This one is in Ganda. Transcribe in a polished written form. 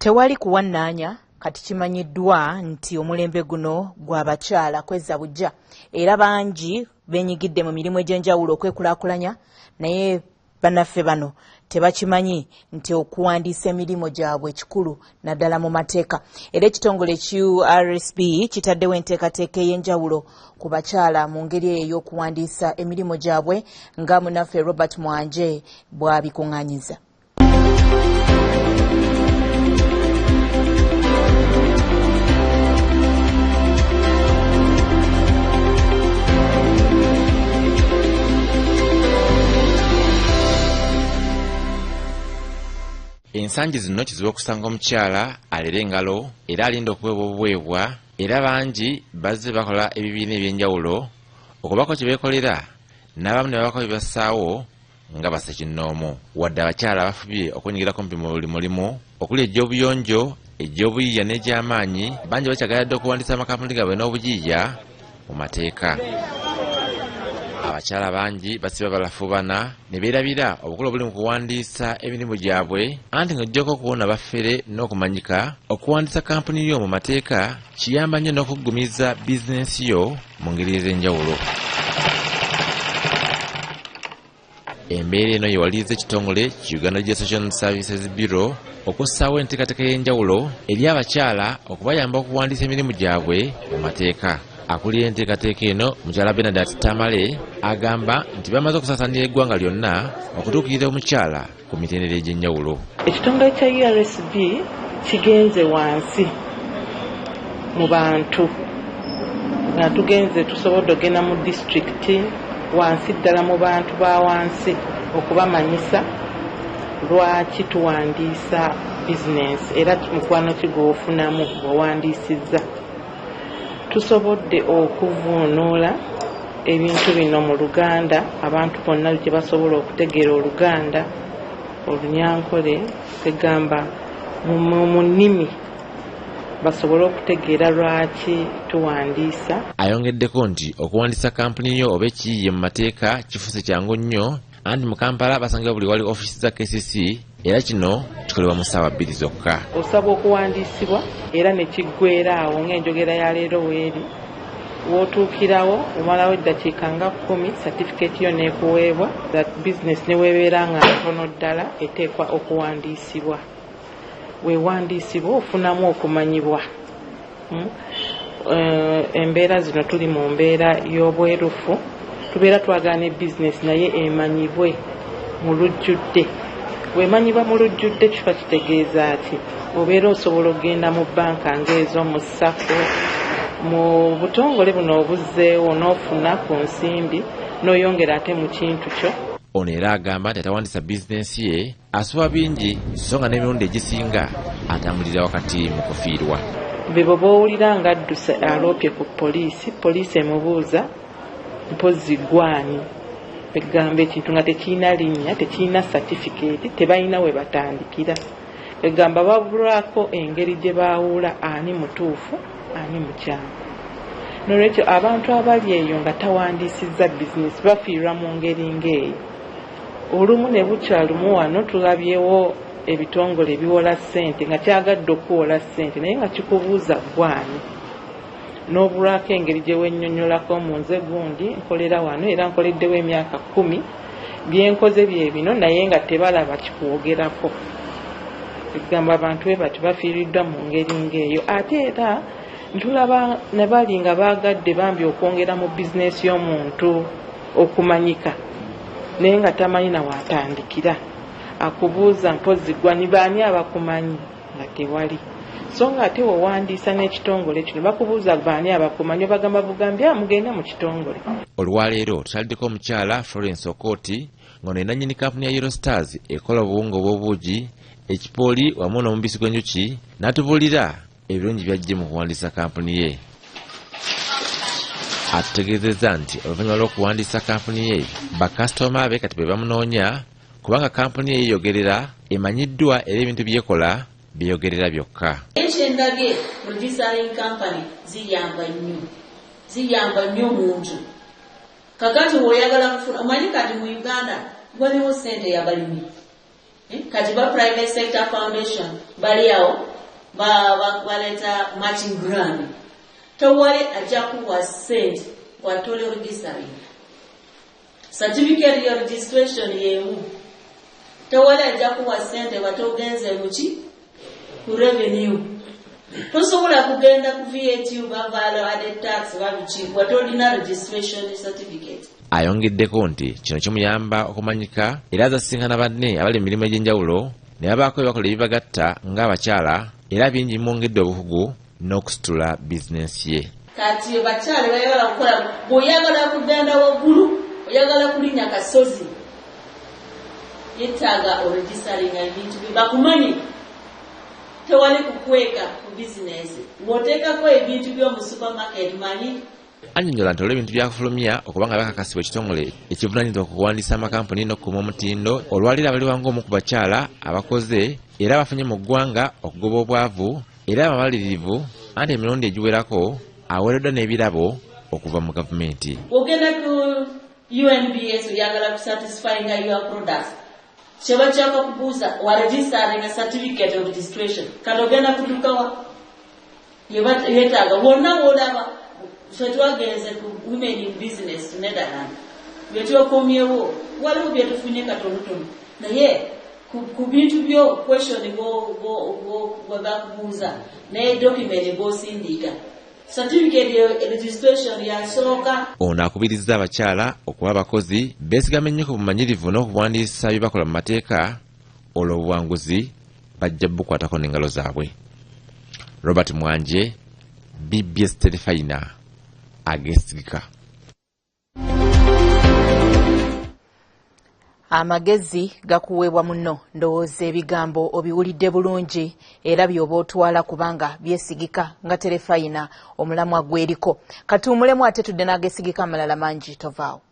Tewali kuwannaanya kati kimanyiddwa nti omulembe guno gw'abakyala kwezza bujja era bangi beenyigidde mu mirimu egy'enjawulo okwekulaakulanya naye bannaffe bano tebakimanyi nti okuwandiisa emirimu gyabwe kikulu naddala mu mateeka. Era ekitongole QRSB kitaddewo enteekateeka ey'enjawulo ku bakyala mu ngeri eyo ey'okuwandiisa emirimu gyabwe nga munnaffe Robert Mwanje bw'abikuŋŋaanyiza. Ensangi zino kizibu okusanga omukyala alera engalo era alinda okuweebwa obuweebwa era bangi bazze bakola ebibiina eby'enjawulo okubako kye beekolera n'abamu ne babako bye bassaawo nga bassekinnoomu wadde abakyala abafubye okwenyigira kumpi mu buli mulimu okuli egy'obuyonjo egy'obuyiiya n'egy'amaanyi bangi bakyagaladde okuwandiisa amakampuni gaabwe n'obuyiiya mu mateeka. Abakyala bangi basiba balafubana ne beerabira obukulu obuli mu kuwandiisa emirimu gyabwe anti ng'ojjako okuwona baffere n'okumanyika okuwandiisa kampuni yo mu mateeka kiyamba nnyo n'okuggumiza bizinensi yo mu ngeri ez'enjawulo. Embeera eno yewaliriza ekitongole Uganda Legislation Services Bureau okussaawo enteekateeka y'enjawulo eri abakyala okubayamba okuwandiisa emirimu gyabwe mu mateeka. Akulira enteekateeka eno mukyala Bernadette Tamale agamba nti bamaze okusaasaanira eggwanga lyonna okutuukirira omukyala ku mitendera egy'enjawulo. Ekitongole kya URSB kigenze wansi mu bantu nga tugenze tusobodde ogenda mu disitulikiti wansi ddala mu bantu ba wansi okubamanyisa lwaki tuwandiisa bizinensi era mukwano ki gw'ofunamu bw'owandiisizza. Tusobodde okuvuunula ebintu bino mu Luganda abantu bonna gye basobola okutegeera Oluganda Olunyankole tegamba mu nnimi basobole okutegeera lwaki tuwandiisa. Ayongeddeko nti okuwandiisa kampuni yo oba ekiyiiye mu mateeka kifuuse kyangu nnyo anti mu Kampala basangibwa buli wali ofiisi za KCC era kino kikolebwa mu ssaawa 2 zokka. Osaba okuwandiisibwa era ne kiggweeraawo ng'enjogera ya leero weeri wootuukirawo omalawo eddakiika nga 10 satifikeeti yo n'ekuweebwa that business ne weebeera nga ntono ddala eteekwa okuwandiisibwa. Weewandiisibwa ofunamu okumanyibwa. Embeera zino tuli mu mbeera y'obwerufu tubeera twagala ne bizinesi naye emanyibwe mu lujjudde. Wemanyibwa mu lujjudde kifa kitegeeza ati obeera osobola okgenda mu bbanka ng'ezo mu SACCO mu butongole buno obuzzeewo n'ofuna ku nsimbi n'oyongera ate mu kintu kyo. Ono era agamba nti atawandiisa bizinensi ye asuba bingi so nga n'emirundi egisinga atambulira wakati mu kufiirwa. Bebo b'owulira ng'addusa aloopye ku poliisi emubuuza mpozi gwani egamba ekintu nga tekirina linnya tekirina satifikeeti tebalina we batandikira egamba babulako engeri gye baawula ani mutuufu ani mukyamu. N'olwekyo abantu abali eyo nga tawandiisizza bizinesi bafiirwa mu ngeri ng'eyo. Olumu ne bukyalumu wano tulabyewo ebitongole ebiwola ssente nga kyagadde okuwola ssente naye nga kikubuuza gwani n'obulwako engeri gye wennyonnyolako mu nze gundi nkolera wano era nkoleddewo emyaka 10 byenkoze bye bino naye nga tebalaba kikwogerako. Egamba abantu be bati bafiiriddwa mu ngeri ng'eyo ate era ntulaba ne bali nga baagadde bambi okwongera mu bizinesi y'omuntu okumanyika naye nga tamanyi na waatandikira akubuuza mpozi gwani baani abakumanyi nga tewali. So nga ate wowandiisa n'ekitongole kino bakubuuza baani abakumanyi bagamba bugambye mugende mu kitongole. Olwaleero tutaliddeko omukyala Florence Okoti ng'ono ye nannyini kampuni ya Eurostars ekola obuwunga obw'obuugi ekipooli wamu n'omubisi gw'enjuki n'atubuulira ebirungi byajje mu kuwandiisa kampuni ye. Atutegeezezza nti oluvannyuma lw'okuwandiisa kampuni ye bakasitoma be kati be bamunoonya kubanga kampuni ye yeyogerera emanyiddwa era ebintu byekola byeyogerera byokka. Ekyendabye registering company ziyamba nnyo muntu. Kakati bw'oyagala kufuna omanyi kati mu Uganda waliwo ssente y'abalimi kati ba private sector foundation bali awo baleta matching grant tewali ajja kuwa ssente watole registering certificate ya registration yemu tewali ajja kuwa ssente watogenze muki ku revenue tosobola kugenda ku VAT value added tax babiki watolina registration certificate. Ayongeddeko nti kino kimuyamba okumanyika era azasisinkana banne abali mu mirimu egy'enjawulo ne babaako ebibakola ebibagatta ng'abakyala era bingi mwongedde obukugu n'okusitula bizinensi ye. Kati bakyala bayagala kukola bw'oyagala kugenda waggulu oyagala kulinnya kasozi yeetaaga oregistaringa ebintu bye bakumanyi tewali kukweka ku bizinesi ng'oteekako ebintu by'omu supermarket manyi. Annyonnyola nti olw'ebintu byakufulumya okuba nga bakakasibwa ekitongole ekivunaanyizibwa okuwandiisa amakampuni n'okukuuma omutindo olwalira baliwa ng'omu ku bakyala abakoze era bafunye mu ggwanga okugoba obwavu era abamalirivu anti emirundi egiwerako aweereddwa n'ebirabo okuva mu gavumenti. Ogenda ku UNBS oyagala kusatisfyinga your products kyeba kyaka kubuuza waregisteringa certificate of registration kati ogenda kutuukawa yeetaaga wonna w'olaba ffe twagenze ku women in business to Netherland byetwakomyewo waliwo byetufunye katonotono naye ku bintu byo question bwebakubuuza naye document bw'osindiika certificate ya registration yasooka. Ono akubirizza abakyala okuba abakozi beesigame nnyo ku bumanyirivu n'okuwandiisa byebakola mu mateeka olwo obuwanguzi bajja bukwatako n'engalo zaabwe. Robert Mwanje, BBS Telefayina, agesigika. Amagezi gakuweebwa muno ndowooza ebigambo obiwulidde bulungi era by'oba otwala kubanga byesigika nga Terefayina omulamwa gweriko. Kati omulemu ate tudde n'agesigika amalala mangi tovaawo.